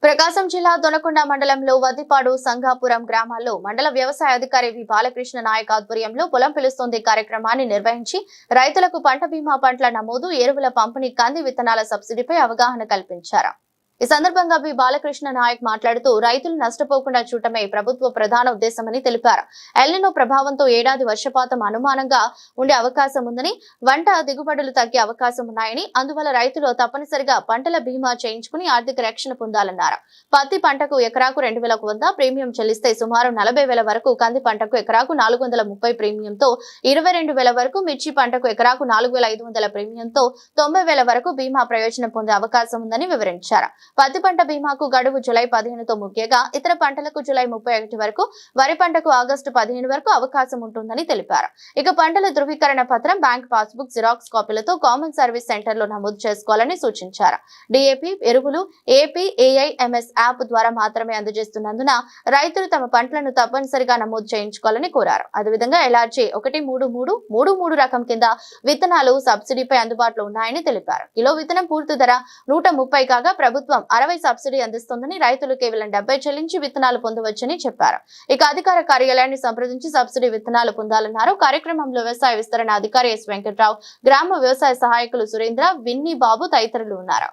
ప్రకాశం జిల్లా దొనకొండ మండలంలో వద్దిపాడు సంఘాపురం గ్రామాల్లో మండల వ్యవసాయ అధికారి వి బాలకృష్ణ నాయక్ ఆధ్వర్యంలో పొలం పిలుస్తోంది కార్యక్రమాన్ని నిర్వహించి రైతులకు పంట బీమా పంటల నమోదు, ఎరువుల పంపిణీ, కంది విత్తనాల సబ్సిడీపై అవగాహన కల్పించారు. ఈ సందర్భంగా వి బాలకృష్ణ నాయక్ మాట్లాడుతూ రైతులు నష్టపోకుండా చూడటమే ప్రభుత్వ ప్రధాన ఉద్దేశమని తెలిపారు. ఎల్నినో ప్రభావంతో ఏడాది వర్షపాతం అనుమానంగా ఉండే అవకాశం ఉందని, పంట దిగుబడులు తగ్గే అవకాశం ఉన్నాయని, అందువల్ల రైతులు తప్పనిసరిగా పంటల బీమా చేయించుకుని ఆర్థిక రక్షణ పొందాలన్నారు. పత్తి పంటకు ఎకరాకు 2,100 ప్రీమియం చెల్లిస్తే సుమారు 40,000 వరకు, కంది పంటకు ఎకరాకు 430 ప్రీమియంతో 22,000 వరకు, మిర్చి పంటకు ఎకరాకు 4,500 ప్రీమియంతో 90,000 వరకు బీమా ప్రయోజనం పొందే అవకాశం ఉందని వివరించారు. పత్తి పంట బీమాకు గడువు జూలై 15తో ముగియగా ఇతర పంటలకు జూలై 31 వరకు, వరి పంటకు ఆగస్టు 15 వరకు అవకాశం ఉంటుందని తెలిపారు. ఇక పంటల ధృవీకరణ పత్రం, బ్యాంక్ పాస్బుక్ జిరాక్స్ కాపీలతో కామన్ సర్వీస్ సెంటర్లో నమోదు చేసుకోవాలని సూచించారు. డిఏపి ఎరువులు ఏపీఏఐఎంఎస్ యాప్ ద్వారా మాత్రమే అందజేస్తున్నందున రైతులు తమ పంటలను తప్పనిసరిగా నమోదు చేయించుకోవాలని కోరారు. అదేవిధంగా ఎల్ఆర్జీ 13333 రకం కింద విత్తనాలు సబ్సిడీపై అందుబాటులో ఉన్నాయని తెలిపారు. కిలో విత్తనం పూర్తి ధర 130 కాగా ప్రభుత్వం 60 సబ్సిడీ అందిస్తోందని, రైతులు కేవలం 70 చెల్లించి విత్తనాలు పొందవచ్చని చెప్పారు. ఇక అధికార కార్యాలయాన్ని సంప్రదించి సబ్సిడీ విత్తనాలు పొందాలన్నారు. కార్యక్రమంలో వ్యవసాయ విస్తరణ అధికారి ఎస్ వెంకట్రావు, గ్రామ వ్యవసాయ సహాయకులు సురేంద్ర, విన్నీ బాబు తదితరులు ఉన్నారు.